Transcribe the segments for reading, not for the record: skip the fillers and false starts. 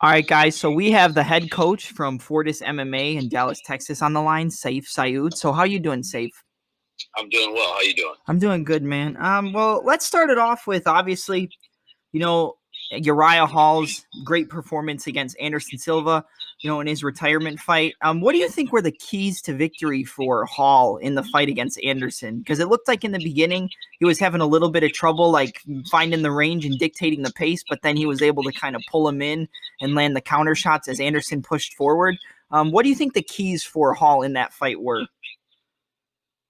All right, guys. So we have the head coach from Fortis MMA in Dallas, Texas, on the line, Sayif Saud. So how you doing, Sayif? I'm doing well. How you doing? I'm doing good, man. Well, let's start it off with obviously, you know, Uriah Hall's great performance against Anderson Silva, in his retirement fight. What do you think were the keys to victory for Hall in the fight against Anderson? Because it looked like in the beginning he was having a little bit of trouble, like finding the range and dictating the pace, but then he was able to kind of pull him in and land the counter shots as Anderson pushed forward. What do you think the keys for Hall in that fight were?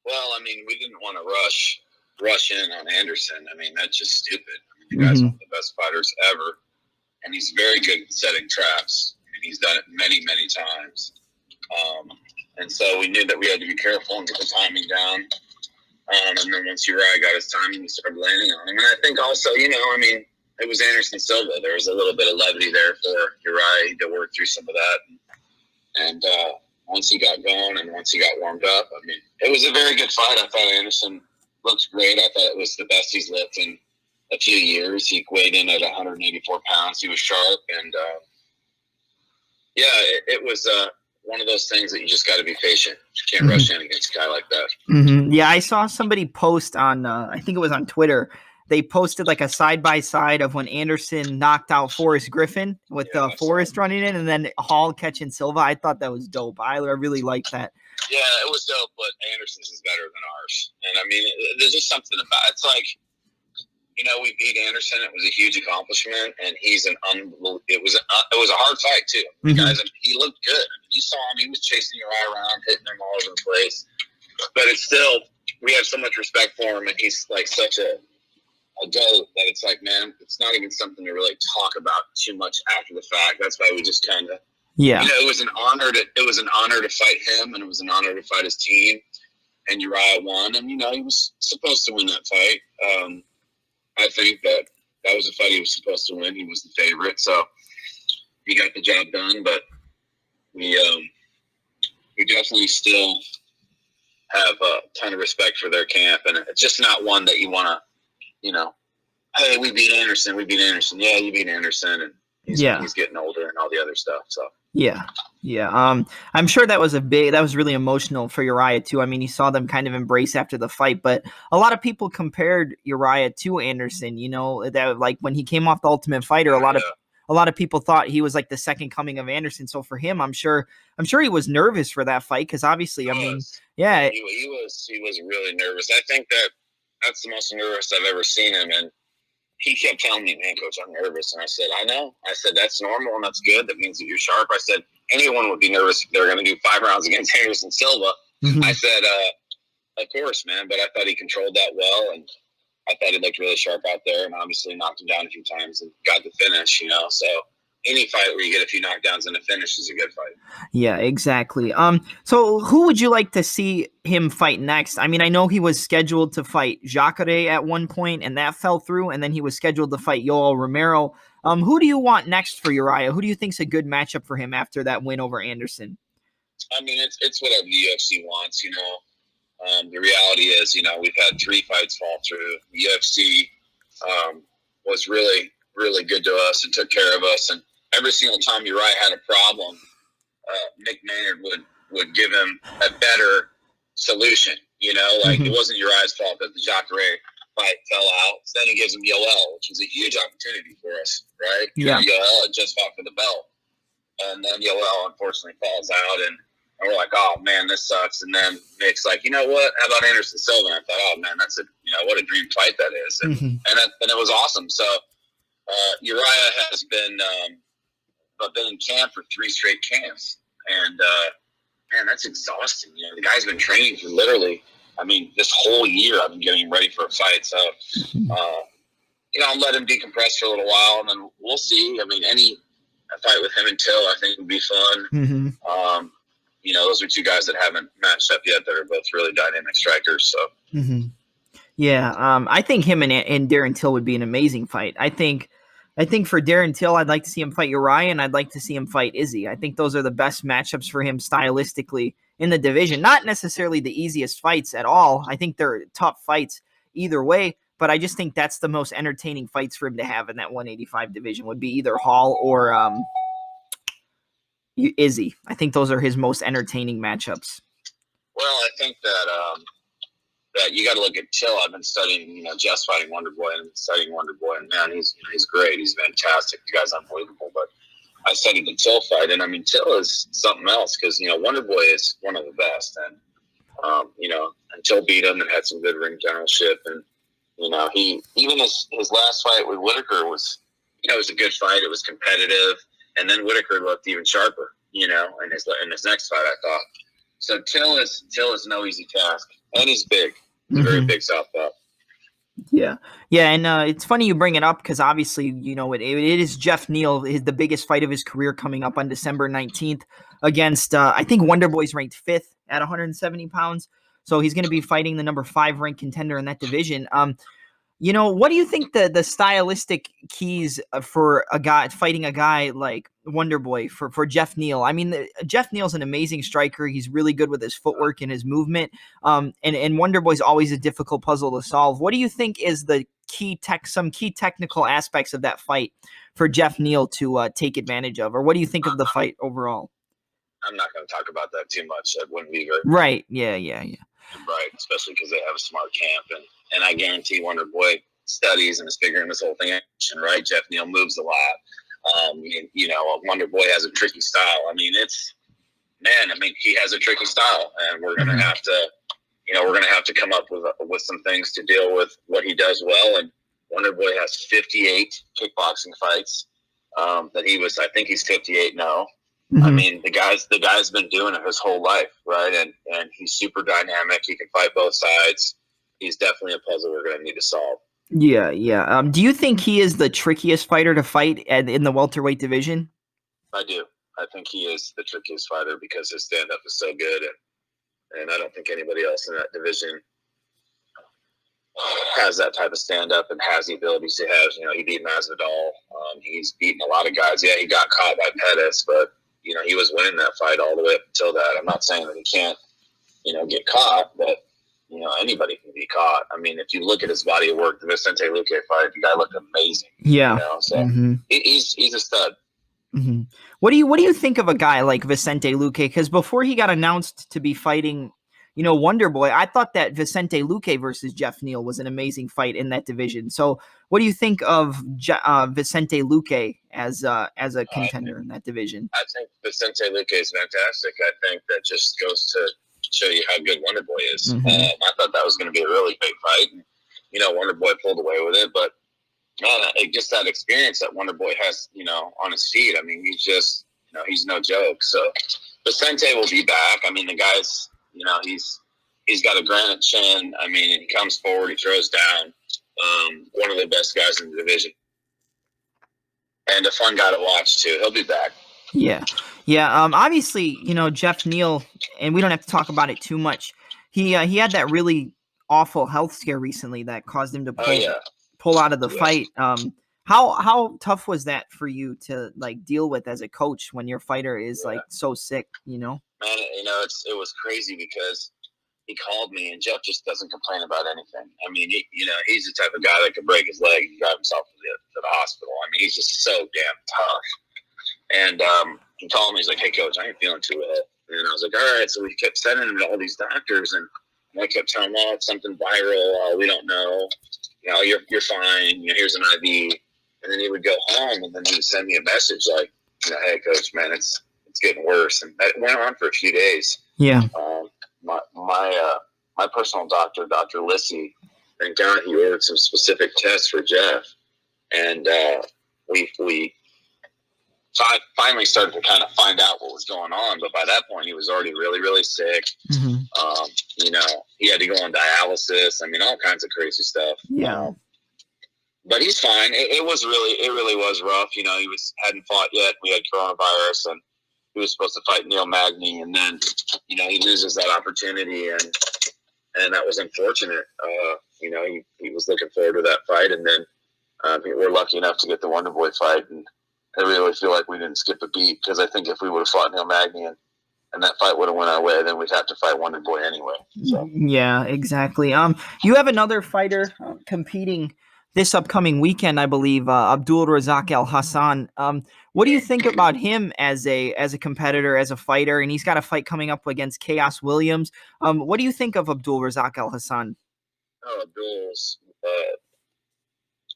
Well, I mean, we didn't want to rush in on Anderson. I mean, that's just stupid. I mean, the guy's one of the best fighters ever, and he's very good at setting traps, and he's done it many, many times. And so we knew that we had to be careful and get the timing down. And then once Uriah got his timing, we started landing on him. And I think also, it was Anderson Silva. There was a little bit of levity there for Uriah to work through some of that. And once he got going and once he got warmed up, I mean, it was a very good fight. I thought Anderson looked great. I thought it was the best he's looked in a few years. He weighed in at 184 pounds. He was sharp. And, it was one of those things that you just got to be patient. You can't rush in against a guy like that. Yeah, I saw somebody post on, I think it was on Twitter. They posted like a side-by-side of when Anderson knocked out Forrest Griffin with Forrest running in and then Hall catching Silva. I thought that was dope. I really liked that. Yeah, it was dope, but Anderson's is better than ours. And, I mean, there's just something about it. It's like, we beat Anderson. It was a huge accomplishment, and he's an unbelievable – it was a hard fight, too. Guys, he looked good. I mean, you saw him. He was chasing Uriah around, hitting him all over the place. But it's still – we have so much respect for him, and he's, like, such a goat that it's like, man, it's not even something to really talk about too much after the fact. That's why we just kind of – it was an honor to fight him, and it was an honor to fight his team. And Uriah won, and, he was supposed to win that fight. I think that was a fight he was supposed to win. He was the favorite, so he got the job done. But we definitely still have a ton of respect for their camp, and it's just not one that you want to, hey, we beat Anderson. Yeah, you beat Anderson, and he's getting older and all the other stuff. So yeah. I'm sure that was really emotional for Uriah too. I mean, you saw them kind of embrace after the fight, but a lot of people compared Uriah to Anderson. That like when he came off the Ultimate Fighter, a lot of people thought he was like the second coming of Anderson. So for him, I'm sure he was nervous for that fight because obviously, he was really nervous. I think that's the most nervous I've ever seen him, and he kept telling me, man, coach, I'm nervous. And I said, I know. I said, that's normal and that's good. That means that you're sharp. I said, anyone would be nervous if they're going to do 5 rounds against Anderson Silva. I said, of course, man. But I thought he controlled that well. And I thought he looked really sharp out there and obviously knocked him down a few times and got the finish, So any fight where you get a few knockdowns and a finish is a good fight. Yeah, exactly. So who would you like to see him fight next? I mean, I know he was scheduled to fight Jacare at one point, and that fell through, and then he was scheduled to fight Yoel Romero. Who do you want next for Uriah? Who do you think's a good matchup for him after that win over Anderson? I mean, it's whatever the UFC wants, The reality is, we've had 3 fights fall through. The UFC was really, really good to us and took care of us, and every single time Uriah had a problem, Nick Maynard would give him a better solution. It wasn't Uriah's fault that the Jacare fight fell out. So then he gives him Yoel, which was a huge opportunity for us, right? Yeah. Yoel had just fought for the belt. And then Yoel unfortunately falls out, and we're like, oh, man, this sucks. And then Nick's like, you know what? How about Anderson Silva? And I thought, oh, man, that's what a dream fight that is. And, and it was awesome. So Uriah has been in camp for 3 straight camps, and man, that's exhausting. The guy's been training for literally, this whole year. I've been getting him ready for a fight, so I'll let him decompress for a little while, and then we'll see. A fight with him and Till, I think, would be fun. Those are 2 guys that haven't matched up yet. That are both really dynamic strikers. So yeah, I think him and Darren Till would be an amazing fight. I think for Darren Till, I'd like to see him fight Uriah, and I'd like to see him fight Izzy. I think those are the best matchups for him stylistically in the division. Not necessarily the easiest fights at all. I think they're tough fights either way, but I just think that's the most entertaining fights for him to have in that 185 division would be either Hall or Izzy. I think those are his most entertaining matchups. Well, I think that you got to look at Till. I've been studying, Jeff's fighting Wonderboy, and I've been studying Wonderboy, and man, he's great. He's fantastic. The guy's unbelievable. But I studied the Till fight, and I mean, Till is something else because Wonderboy is one of the best, and and Till beat him and had some good ring generalship, and he even his last fight with Whitaker was, it was a good fight. It was competitive, and then Whitaker looked even sharper, in his next fight, I thought. So Till is no easy task, and he's big. He's a very big southpaw. Yeah, and it's funny you bring it up because obviously, it is Geoff Neal, the biggest fight of his career, coming up on December 19th against, I think Wonderboy's ranked 5th at 170 pounds. So he's going to be fighting the number 5 ranked contender in that division. What do you think the stylistic keys for a guy fighting a guy like Wonderboy for Geoff Neal? I mean, Geoff Neal's an amazing striker. He's really good with his footwork and his movement. And Wonderboy's always a difficult puzzle to solve. What do you think is the some key technical aspects of that fight for Geoff Neal to take advantage of? Or what do you think of the fight overall? I'm not going to talk about that too much. That wouldn't be very right. Yeah. Right, especially because they have a smart camp, and I guarantee Wonderboy studies and is figuring this whole thing out. Right, Geoff Neal moves a lot. Wonderboy has a tricky style. I mean, he has a tricky style, and we're gonna have to, come up with some things to deal with what he does well. And Wonderboy has 58 kickboxing fights. I think he's 58 now. I mean, the guy's been doing it his whole life, right? And he's super dynamic. He can fight both sides. He's definitely a puzzle we're going to need to solve. Yeah. Do you think he is the trickiest fighter to fight in the welterweight division? I do. I think he is the trickiest fighter because his stand-up is so good, and I don't think anybody else in that division has that type of stand-up and has the abilities to have. He beat Masvidal. He's beaten a lot of guys. Yeah, he got caught by Pettis, but he was winning that fight all the way up until that. I'm not saying that he can't, get caught, but, anybody can be caught. I mean, if you look at his body of work, the Vicente Luque fight, the guy looked amazing. Yeah. So he's a stud. Mm-hmm. What do you think of a guy like Vicente Luque? Because before he got announced to be fighting, Wonderboy, I thought that Vicente Luque versus Geoff Neal was an amazing fight in that division. So what do you think of Vicente Luque as a contender in that division? I think Vicente Luque is fantastic. I think that just goes to show you how good Wonderboy is. I thought that was going to be a really big fight. And, Wonderboy pulled away with it. But, man, just that experience that Wonderboy has, on his feet, I mean, he's just, he's no joke. So Vicente will be back. I mean, the guy's, he's got a granite chin. I mean, he comes forward, he throws down. One of the best guys in the division. And a fun guy to watch, too. He'll be back. Yeah. Obviously, Geoff Neal, and we don't have to talk about it too much. He had that really awful health scare recently that caused him to pull out of the fight. How tough was that for you to deal with as a coach when your fighter is so sick? Man, it was crazy because he called me, and Geoff just doesn't complain about anything. I mean, he's the type of guy that could break his leg and drive himself to the hospital. I mean, he's just so damn tough. And he told me, he's like, "Hey, coach, I ain't feeling too well." And I was like, "All right." So we kept sending him to all these doctors, and I kept telling him, "Oh, it's something viral. We don't know. You're fine. Here's an IV." And then he would go home, and then he would send me a message like, "Hey, coach, man, it's getting worse." And that went on for a few days. Yeah. My personal doctor, Dr. Lissy, thank God he ordered some specific tests for Geoff, and we finally started to kind of find out what was going on. But by that point, he was already really, really sick. He had to go on dialysis. I mean, all kinds of crazy stuff. Yeah. But he's fine. It really was rough. He hadn't fought yet. We had coronavirus, and he was supposed to fight Neil Magny, and then he loses that opportunity, and that was unfortunate. He was looking forward to that fight, and then we're lucky enough to get the Wonderboy fight, and I really feel like we didn't skip a beat, because I think if we would have fought Neil Magny and that fight would have went our way, then we'd have to fight Wonderboy anyway. So. Yeah, exactly. You have another fighter competing this upcoming weekend, I believe, Abdul Razak Al Hassan. What do you think about him as a competitor, as a fighter? And he's got a fight coming up against Chaos Williams. What do you think of Abdul Razak Al Hassan? Oh, Abdul's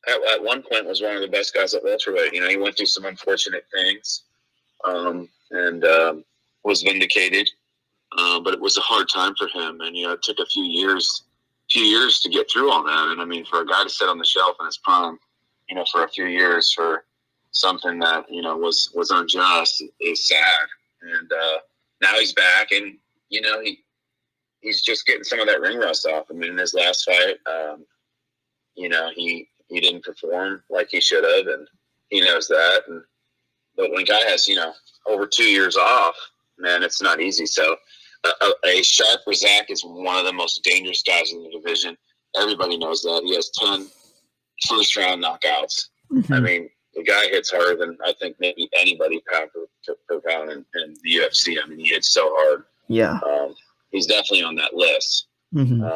at one point was one of the best guys at welterweight. He went through some unfortunate things, and was vindicated. But it was a hard time for him, and it took a few years to get through all that. And I mean, for a guy to sit on the shelf in his prime, for a few years for something that was unjust is sad. And now he's back, and he's just getting some of that ring rust off. I mean, in his last fight, he didn't perform like he should have, and he knows that. But when a guy has over 2 years off, man, it's not easy. So a sharp Razak is one of the most dangerous guys in the division. Everybody knows that. He has 10 first-round knockouts. Mm-hmm. I mean, the guy hits harder than I think maybe anybody pound per pound in the UFC. I mean, he hits so hard. Yeah. He's definitely on that list. Mm-hmm.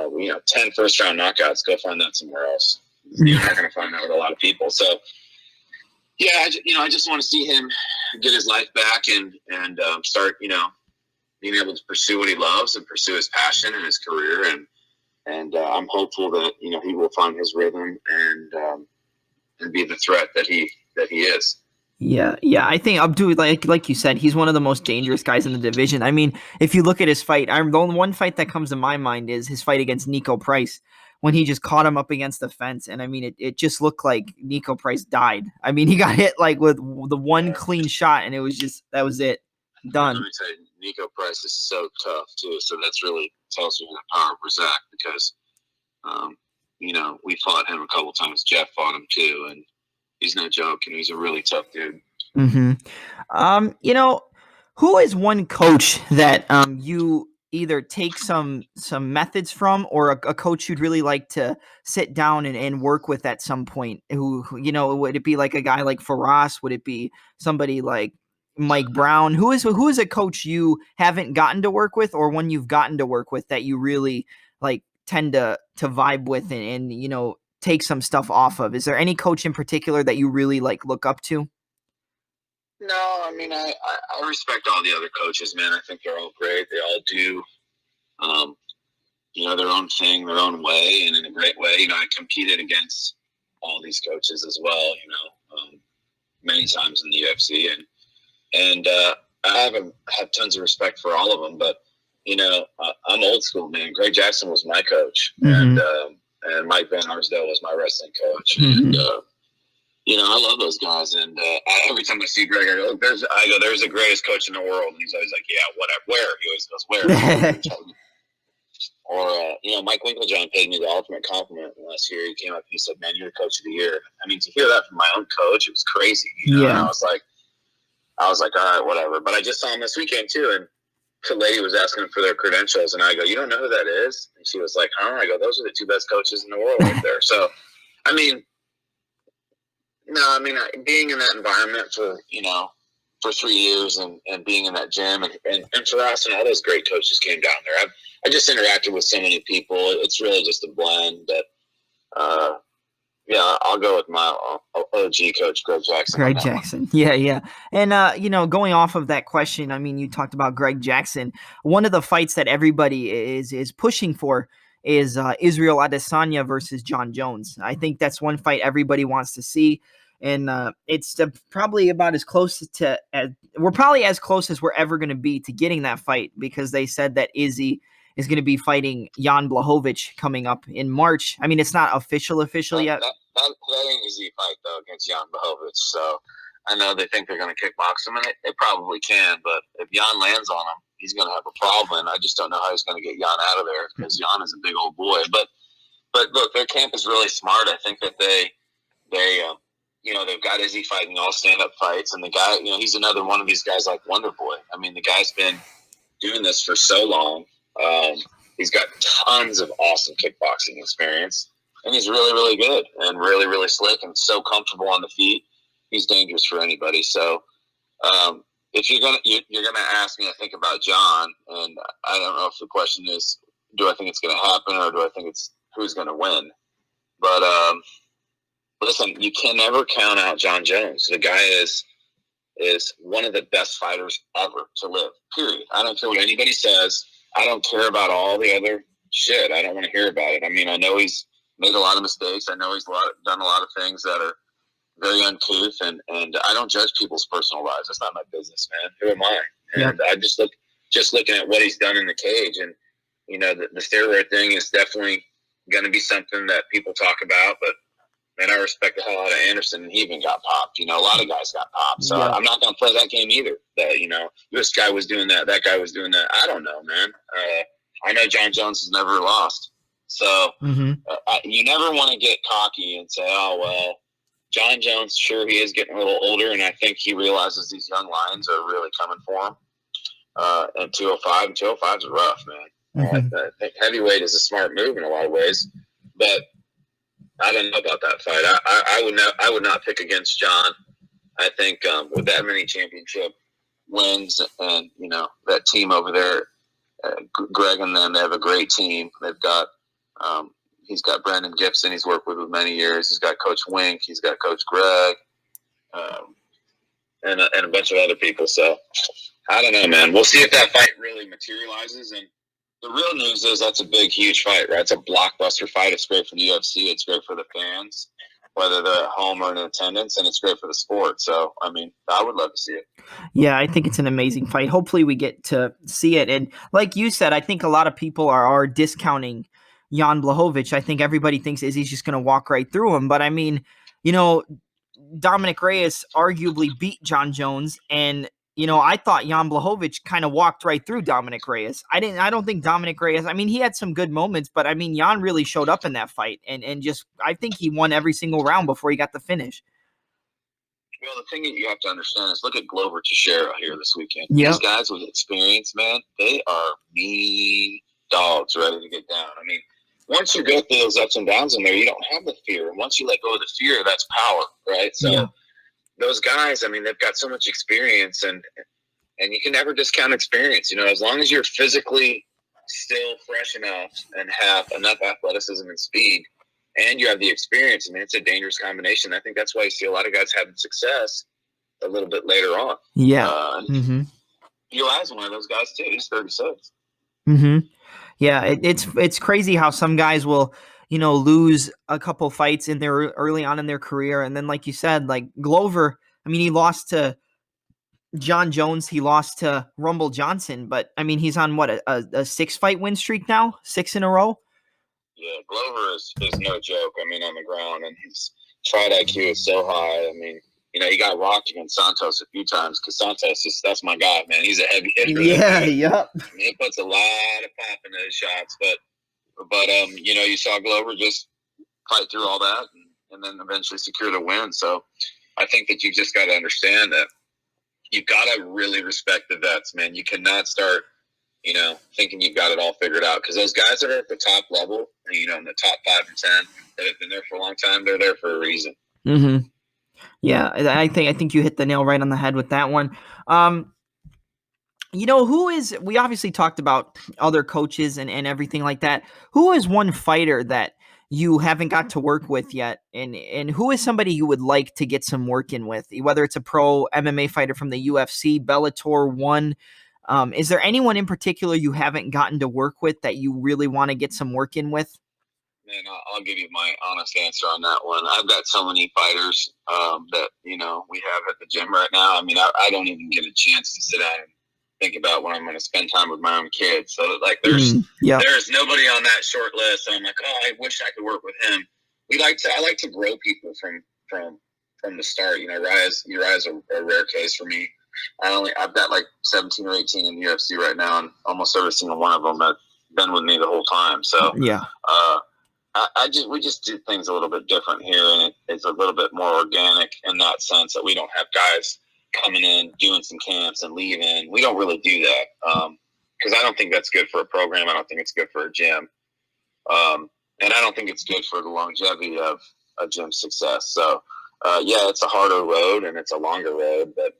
10 first-round knockouts, go find that somewhere else. You're not going to find that with a lot of people. So, yeah, I just want to see him get his life back and start, being able to pursue what he loves and pursue his passion and his career. And I'm hopeful that, he will find his rhythm and be the threat that he is. Yeah. I think Abdul, like you said, he's one of the most dangerous guys in the division. I mean, if you look at his fight, the only one fight that comes to my mind is his fight against Nico Price, when he just caught him up against the fence. And I mean, it just looked like Nico Price died. I mean, he got hit with the one clean shot, and it was just, that was it. Done. Let me tell you, Nico Price is so tough too. So that's really tells you the power of Razak, because, we fought him a couple times. Geoff fought him too, and he's no joke, and he's a really tough dude. Mm-hmm. Who is one coach that you either take some methods from, or a coach you'd really like to sit down and work with at some point? Who would it be like a guy like Fortis? Would it be somebody like Mike Brown? Who is a coach you haven't gotten to work with, or one you've gotten to work with that you really tend to vibe with and take some stuff off of? Is there any coach in particular that you really look up to? No, I mean, I respect all the other coaches, man. I think they're all great. They all do, their own thing, their own way, and in a great way. I competed against all these coaches as well, many times in the UFC, and I have tons of respect for all of them. But I'm old school, man. Greg Jackson was my coach, mm-hmm. and Mike Van Arsdale was my wrestling coach, mm-hmm. and. I love those guys, and every time I see Greg, I go, there's the greatest coach in the world. And he's always like, yeah, whatever, where? He always goes, where? Or, Mike Winklejohn paid me the ultimate compliment last year. He came up and he said, man, you're the coach of the year. I mean, to hear that from my own coach, it was crazy. Yeah. And I was like, all right, whatever. But I just saw him this weekend, too, and the lady was asking him for their credentials, and I go, you don't know who that is? And she was like, huh? I go, those are the two best coaches in the world right there. So, I mean, being in that environment for 3 years and being in that gym and for us and all those great coaches came down there. I just interacted with so many people. It's really just a blend. But I'll go with my OG coach, Greg Jackson. Greg Jackson. Yeah. And, going off of that question, I mean, you talked about Greg Jackson. One of the fights that everybody is pushing for is Israel Adesanya versus John Jones. I think that's one fight everybody wants to see. And it's probably about as close we're probably as close as we're ever going to be to getting that fight, because they said that Izzy is going to be fighting Jan Blachowicz coming up in March. I mean, it's not official yet. That ain't an easy fight, though, against Jan Blachowicz. So I know they think they're going to kickbox him, and they probably can. But if Jan lands on him, he's going to have a problem. And I just don't know how he's going to get Jan out of there, because Jan is a big old boy. But look, their camp is really smart. I think that they've got Izzy fighting all stand-up fights, and the guy, he's another one of these guys like Wonderboy. I mean, the guy's been doing this for so long. He's got tons of awesome kickboxing experience, and he's really, really good and really, really slick and so comfortable on the feet. He's dangerous for anybody. So, if you're gonna ask me, I think about John, and I don't know if the question is, do I think it's gonna happen, or do I think it's who's gonna win? But listen, you can never count out John Jones. The guy is one of the best fighters ever to live, period. I don't care what anybody says. I don't care about all the other shit. I don't want to hear about it. I mean, I know he's made a lot of mistakes. I know he's done a lot of things that are very uncouth, and I don't judge people's personal lives. That's not my business, man. Who am I? And I just looking at what he's done in the cage, and you know, the steroid thing is definitely going to be something that people talk about, but man, I respect the hell out of Anderson, and he even got popped. You know, a lot of guys got popped. So I'm not going to play that game either. That, you know, this guy was doing that guy was doing that. I don't know, man. I know John Jones has never lost. So you never want to get cocky and say, oh, well, John Jones, sure, he is getting a little older, and I think he realizes these young lions are really coming for him. And 205, and 205 is rough, man. I think heavyweight is a smart move in a lot of ways, but I don't know about that fight. I would not pick against John. I think with that many championship wins, and you know, that team over there, Greg and them, they have a great team. They've got he's got Brandon Gibson. He's worked with many years. He's got Coach Wink. He's got Coach Greg, and a bunch of other people. So I don't know, man. We'll see if that fight really materializes. And the real news is that's a big, huge fight, right? It's a blockbuster fight. It's great for the UFC. It's great for the fans, whether they're at home or in attendance, and it's great for the sport. So, I mean, I would love to see it. Yeah, I think it's an amazing fight. Hopefully we get to see it. And like you said, I think a lot of people are discounting Jan Blachowicz. I think everybody thinks Izzy's just going to walk right through him. But, I mean, you know, Dominic Reyes arguably beat John Jones, and you know, I thought Jan Blachowicz kind of walked right through Dominic Reyes. I don't think Dominic Reyes, I mean, he had some good moments, but I mean, Jan really showed up in that fight, and just, I think he won every single round before he got the finish. Well, the thing that you have to understand is look at Glover Teixeira here this weekend. These guys with experience, man, they are mean dogs ready to get down. I mean, once you go through those ups and downs in there, you don't have the fear. And once you let go of the fear, that's power, right? So those guys, I mean, they've got so much experience, and you can never discount experience. You know, as long as you're physically still fresh enough and have enough athleticism and speed, and you have the experience, I mean, it's a dangerous combination. I think that's why you see a lot of guys having success a little bit later on. Yeah. Uriah's one of those guys, too. He's 36. Yeah, it's crazy how some guys will, you know, lose a couple fights in their early on in their career. And then, like you said, like Glover, I mean, he lost to John Jones, he lost to Rumble Johnson, but I mean, he's on what, a 6-fight win streak now, 6 in a row. Yeah, Glover is no joke. I mean, on the ground, and his fight IQ is so high. I mean, you know, he got rocked against Santos a few times because that's my guy, man. He's a heavy hitter. Yeah. I mean, he puts a lot of pop into his shots, but you know, you saw Glover just fight through all that and then eventually secure the win. So I think that you just got to understand that you've got to really respect the vets, man. You cannot start, you know, thinking you've got it all figured out, because those guys that are at the top level, you know, in the top 5 and 10 that have been there for a long time, they're there for a reason. Yeah, I think you hit the nail right on the head with that one. You know, we obviously talked about other coaches and everything like that. Who is one fighter that you haven't got to work with yet? And who is somebody you would like to get some work in with, whether it's a pro MMA fighter from the UFC, Bellator 1? Is there anyone in particular you haven't gotten to work with that you really want to get some work in with? Man, I'll give you my honest answer on that one. I've got so many fighters that, you know, we have at the gym right now. I mean, I don't even get a chance to sit down and think about when I'm going to spend time with my own kids. So, like, there's nobody on that short list. So I'm like, oh, I wish I could work with him. I like to grow people from the start. You know, Uriah's a rare case for me. I've got like 17 or 18 in the UFC right now, and almost every single one of them have been with me the whole time. So, we just do things a little bit different here, and it's a little bit more organic in that sense that we don't have guys coming in, doing some camps and leaving. We don't really do that because I don't think that's good for a program. I don't think it's good for a gym. And I don't think it's good for the longevity of a gym success. So, it's a harder road and it's a longer road, but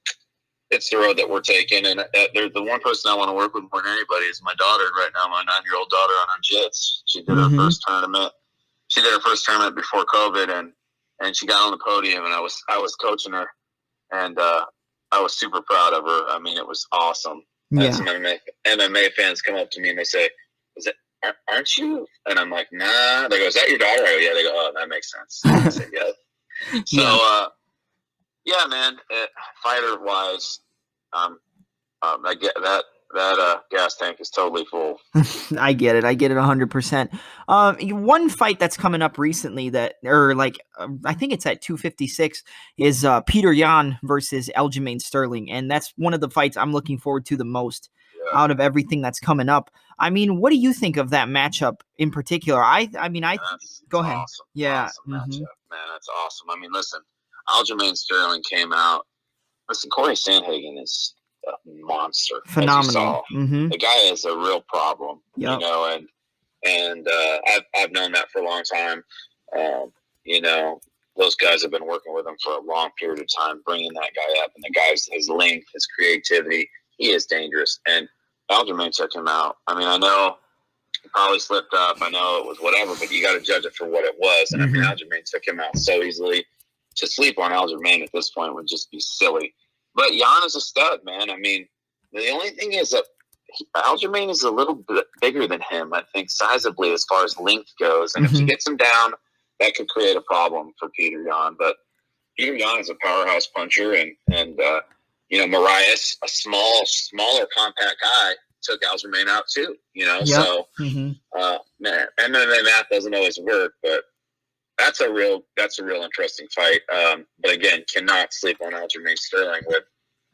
it's the road that we're taking. And the one person I want to work with more than anybody is my daughter right now, my 9-year-old daughter on her jits. She did her first tournament. She did her first tournament before COVID, and and she got on the podium, and I was coaching her, and I was super proud of her. I mean, it was awesome. Yeah. Some MMA fans come up to me and they say, "Is it? Aren't you?" And I'm like, "Nah." They go, "Is that your daughter?" I go, "Yeah." They go, "Oh, that makes sense." I said, "Yeah." So, yeah, man. Fighter wise, I get that gas tank is totally full. I get it. 100%. One fight that's coming up recently I think it's at 256 is Peter Yan versus Aljamain Sterling. And that's one of the fights I'm looking forward to the most out of everything that's coming up. I mean, what do you think of that matchup in particular? Go ahead. Awesome. Yeah. Awesome matchup, man. That's awesome. I mean, listen, Aljamain Sterling came out. Listen, Corey Sandhagen is a monster. Phenomenal. The guy is a real problem, yep. you know, and I've known that for a long time. You know, those guys have been working with him for a long period of time, bringing that guy up, and the guy's his length, his creativity, he is dangerous. And Aljamain took him out. I mean, I know he probably slipped up. I know it was whatever, but you got to judge it for what it was. And I mean, Aljamain took him out so easily. To sleep on Aljamain at this point would just be silly. But Jan is a stud, man. I mean, the only thing is that Aljamain is a little bit bigger than him, I think, sizably as far as length goes. And if he gets him down, that could create a problem for Peter Yan. But Peter Yan is a powerhouse puncher, and you know, Marias, a smaller, compact guy, took Aljamain out too. You know, so man, MMA math doesn't always work, but that's a real interesting fight. But again, cannot sleep on Aljamain Sterling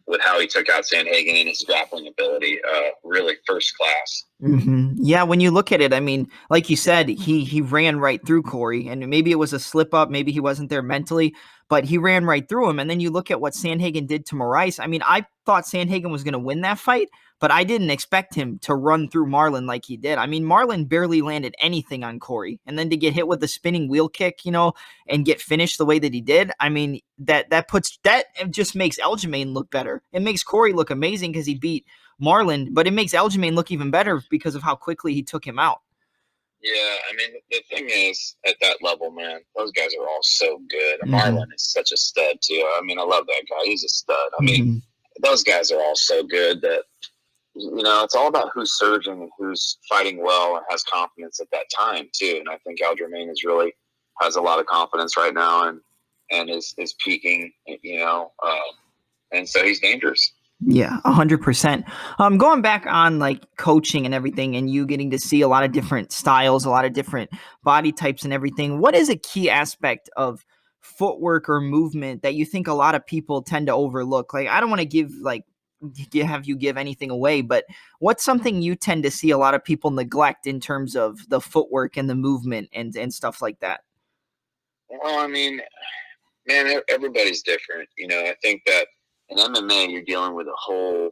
with how he took out Sandhagen and his grappling ability. Really first class. Yeah, when you look at it, I mean, like you said, he ran right through Corey, and maybe it was a slip up, maybe he wasn't there mentally, but he ran right through him. And then you look at what Sandhagen did to Moraes. I mean, I thought Sandhagen was going to win that fight, but I didn't expect him to run through Marlon like he did. I mean, Marlon barely landed anything on Corey, and then to get hit with the spinning wheel kick, you know, and get finished the way that he did. I mean, that just makes Aljamain look better. It makes Corey look amazing because he beat Marlon, but it makes Aljamain look even better because of how quickly he took him out. Yeah, I mean, the thing is, at that level, man, those guys are all so good. Marlon is such a stud, too. I mean, I love that guy. He's a stud. I mean, those guys are all so good that, you know, it's all about who's surging and who's fighting well and has confidence at that time, too. And I think Aljamain has a lot of confidence right now and is peaking, you know, and so he's dangerous. Yeah, 100%. Going back on like coaching and everything, and you getting to see a lot of different styles, a lot of different body types and everything. What is a key aspect of footwork or movement that you think a lot of people tend to overlook? Like, I don't want to have you give anything away, but what's something you tend to see a lot of people neglect in terms of the footwork and the movement and stuff like that? Well, I mean, man, everybody's different. You know, I think that in MMA, you're dealing with a whole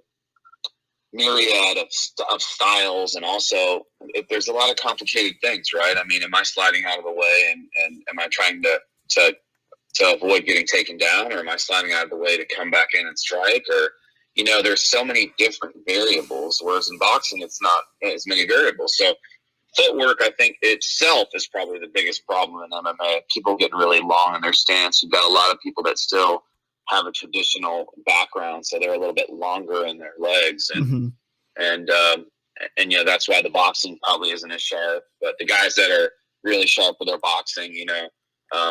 myriad of styles, and also there's a lot of complicated things, right? I mean, am I sliding out of the way, and am I trying to avoid getting taken down, or am I sliding out of the way to come back in and strike? Or, you know, there's so many different variables, whereas in boxing, it's not as many variables. So footwork, I think itself is probably the biggest problem in MMA. People get really long in their stance. You've got a lot of people that still have a traditional background, so they're a little bit longer in their legs, and you know, that's why the boxing probably isn't as sharp. But the guys that are really sharp with their boxing, you know,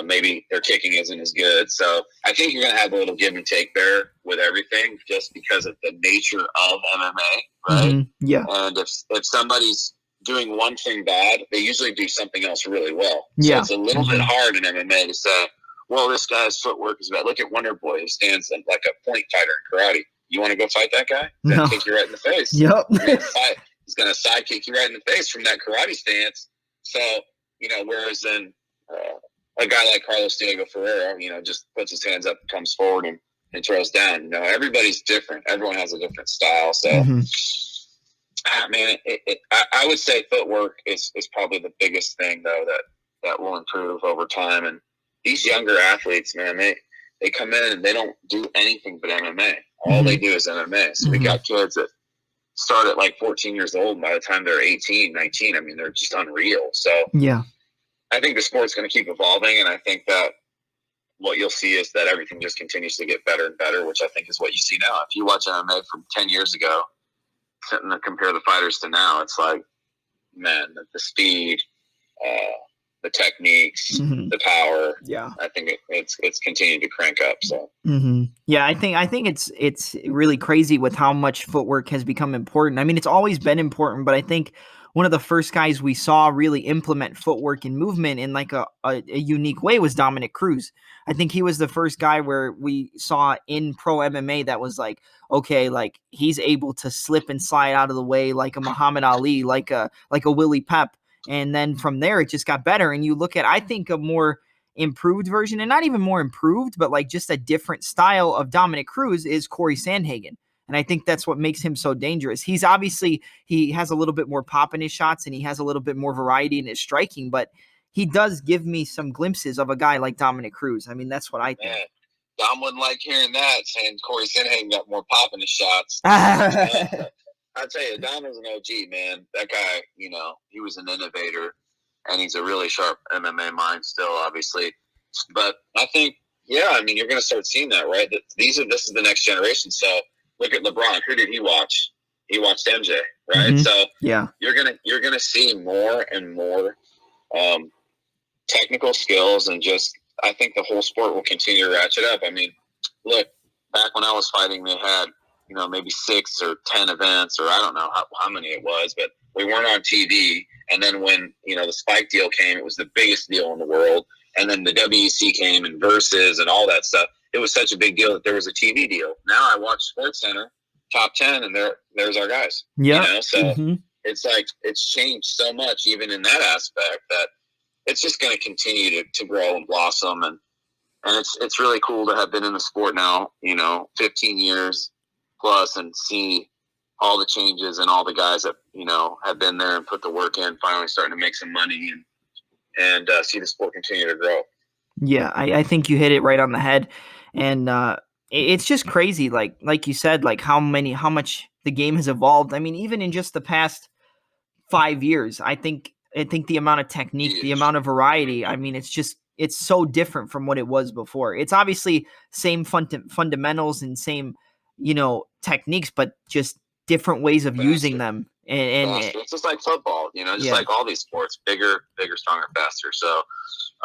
maybe their kicking isn't as good. So I think you're gonna have a little give and take there with everything, just because of the nature of MMA, right? Yeah. And if somebody's doing one thing bad, they usually do something else really well. So it's a little bit hard in MMA to say, well, this guy's footwork is bad. Look at Wonderboy, who stands like a point fighter in karate. You want to go fight that guy? He's going to kick you right in the face. Yep. He's going to side kick you right in the face from that karate stance. So, you know, whereas then a guy like Carlos Diego Ferreira, you know, just puts his hands up, comes forward, and throws down. You know, everybody's different. Everyone has a different style. So, man, I would say footwork is probably the biggest thing, though, that will improve over time. And these younger athletes, man, they come in and they don't do anything but MMA. All they do is MMA. So we got kids that start at like 14 years old, and by the time they're 18, 19, I mean, they're just unreal. So yeah, I think the sport's going to keep evolving, and I think that what you'll see is that everything just continues to get better and better, which I think is what you see now. If you watch MMA from 10 years ago, and compare the fighters to now, it's like, man, the speed, the techniques, the power. Yeah, I think it's continued to crank up. So yeah, I think it's really crazy with how much footwork has become important. I mean, it's always been important, but I think one of the first guys we saw really implement footwork and movement in like a unique way was Dominic Cruz. I think he was the first guy where we saw in pro MMA that was like, okay, like he's able to slip and slide out of the way like a Muhammad Ali, like a Willie Pep. And then from there, it just got better. And you look at, I think, a more improved version, and not even more improved, but like just a different style of Dominic Cruz is Corey Sandhagen. And I think that's what makes him so dangerous. He has a little bit more pop in his shots and he has a little bit more variety in his striking, but he does give me some glimpses of a guy like Dominic Cruz. I mean, that's what I think. Man, Dom wouldn't like hearing that, saying Corey Sandhagen got more pop in his shots. I'll tell you, Dom is an OG, man. That guy, he was an innovator, and he's a really sharp MMA mind still, obviously. But I think, you're going to start seeing that, right? This is the next generation. So look at LeBron. Who did he watch? He watched MJ, right? Mm-hmm. So yeah, you're gonna see more and more technical skills, and just I think the whole sport will continue to ratchet up. I mean, look, back when I was fighting, they had maybe 6 or 10 events, or I don't know how many it was, but we weren't on TV. And then when the Spike deal came, it was the biggest deal in the world. And then the WEC came and Versus and all that stuff. It was such a big deal that there was a TV deal. Now I watch SportsCenter top 10, and there's our guys. Yeah. So it's like it's changed so much, even in that aspect, that it's just going to continue to grow and blossom. And it's really cool to have been in the sport now, 15 years plus, and see all the changes and all the guys that have been there and put the work in, finally starting to make some money and see the sport continue to grow. Yeah, I think you hit it right on the head, and it's just crazy, like you said, like how much the game has evolved. I mean, even in just the past 5 years, I think the amount of technique, the amount of variety. I mean, it's so different from what it was before. It's obviously same fundamentals and same techniques, but just different ways of using them. And it's just like football, like all these sports, bigger, stronger, faster. So,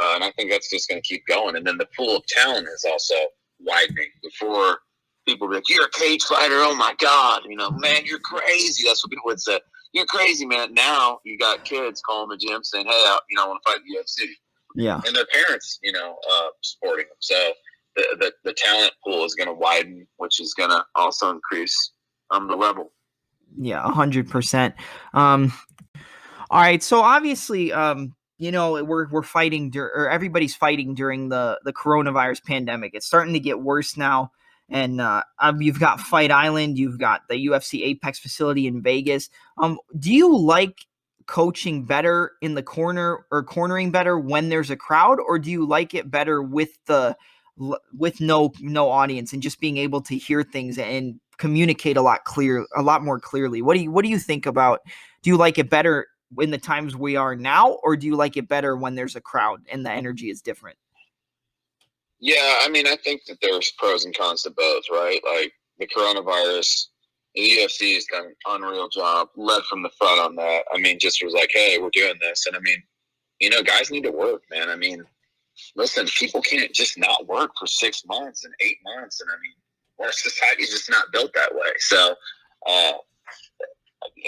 and I think that's just going to keep going. And then the pool of talent is also widening. Before, people be like, "You're a cage fighter, oh my God, man, you're crazy." That's what people would say. "You're crazy, man." Now you got kids calling the gym saying, "Hey, I want to fight UFC." Yeah, and their parents, supporting them. So the talent pool is going to widen, which is going to also increase the level. Yeah, 100%. All right, so obviously, we're fighting, or everybody's fighting during the coronavirus pandemic. It's starting to get worse now, and you've got Fight Island, you've got the UFC Apex facility in Vegas. Do you like coaching better in the corner, or cornering better when there's a crowd, or do you like it better with no audience and just being able to hear things and communicate a lot more clearly? What do you think about? Do you like it better in the times we are now, or do you like it better when there's a crowd and the energy is different? Yeah, I mean, I think that there's pros and cons to both, right? Like the coronavirus, the UFC has done an unreal job, led from the front on that. I mean, just was like, "Hey, we're doing this," and I mean, guys need to work, man. I mean, listen, people can't just not work for 6 months and 8 months, and I mean, our society is just not built that way. So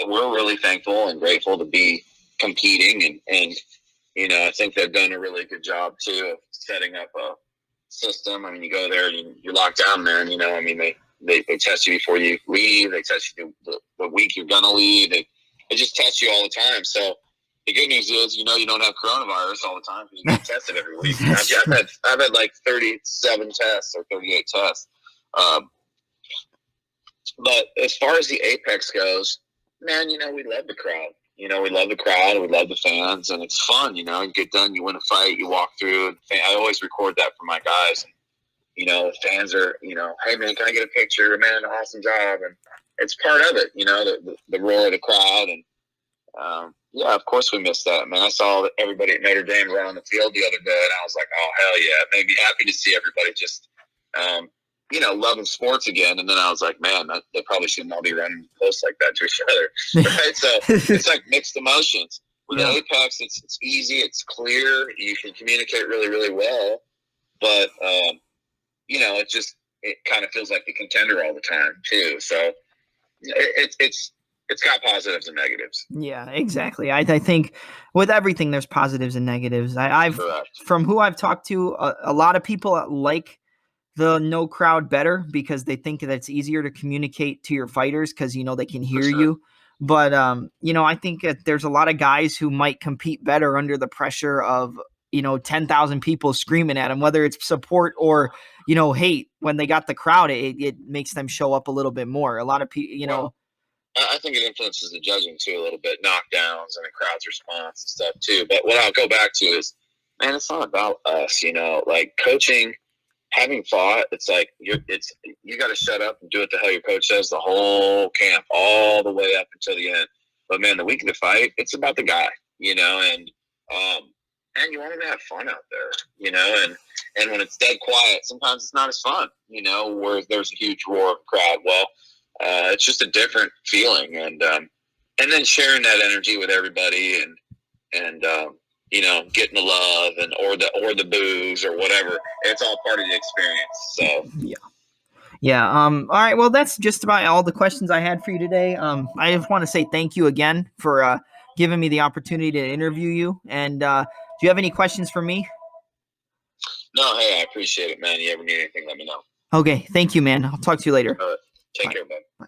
we're really thankful and grateful to be competing, and I think they've done a really good job too of setting up a system. I mean, you go there and you're locked down there, and I mean, they test you before you leave. They test you the week you're gonna leave. They just test you all the time. So the good news is, you don't have coronavirus all the time because you get tested every week. I've had like 37 tests or 38 tests. But as far as the Apex goes, man, we love the crowd. We love the crowd, we love the fans, and it's fun. You get done, you win a fight, you walk through. I always record that for my guys. And, fans are, "Hey, man, can I get a picture? Man, awesome job." And it's part of it, the roar of the crowd. And, Yeah, of course we missed that, man. I saw everybody at Notre Dame around the field the other day, and I was like, oh, hell yeah. It made me happy to see everybody just, loving sports again. And then I was like, man, they probably shouldn't all be running close like that to each other, right? So it's like mixed emotions. With the Apex, it's easy, it's clear, you can communicate really, really well, but, it kind of feels like the contender all the time, too. So it's got positives and negatives. Yeah, exactly. I think with everything, there's positives and negatives. I've Correct. From who I've talked to, a lot of people like the no crowd better because they think that it's easier to communicate to your fighters because, they can hear you. But, I think that there's a lot of guys who might compete better under the pressure of, 10,000 people screaming at them, whether it's support or, hate. When they got the crowd, it makes them show up a little bit more. A lot of people, I think it influences the judging too a little bit, knockdowns and the crowd's response and stuff too. But what I'll go back to is, man, it's not about us, like coaching, having fought. It's like you got to shut up and do what the hell your coach says the whole camp, all the way up until the end. But man, the week of the fight, it's about the guy, and you want him to have fun out there, and when it's dead quiet, sometimes it's not as fun, where there's a huge roar of a crowd. Well, it's just a different feeling, and then sharing that energy with everybody, and getting the love or the booze or whatever. It's all part of the experience. So yeah. All right. Well, that's just about all the questions I had for you today. I just want to say thank you again for giving me the opportunity to interview you. And do you have any questions for me? No. Hey, I appreciate it, man. You ever need anything, let me know. Okay. Thank you, man. I'll talk to you later. All right. Take care, man. Bye.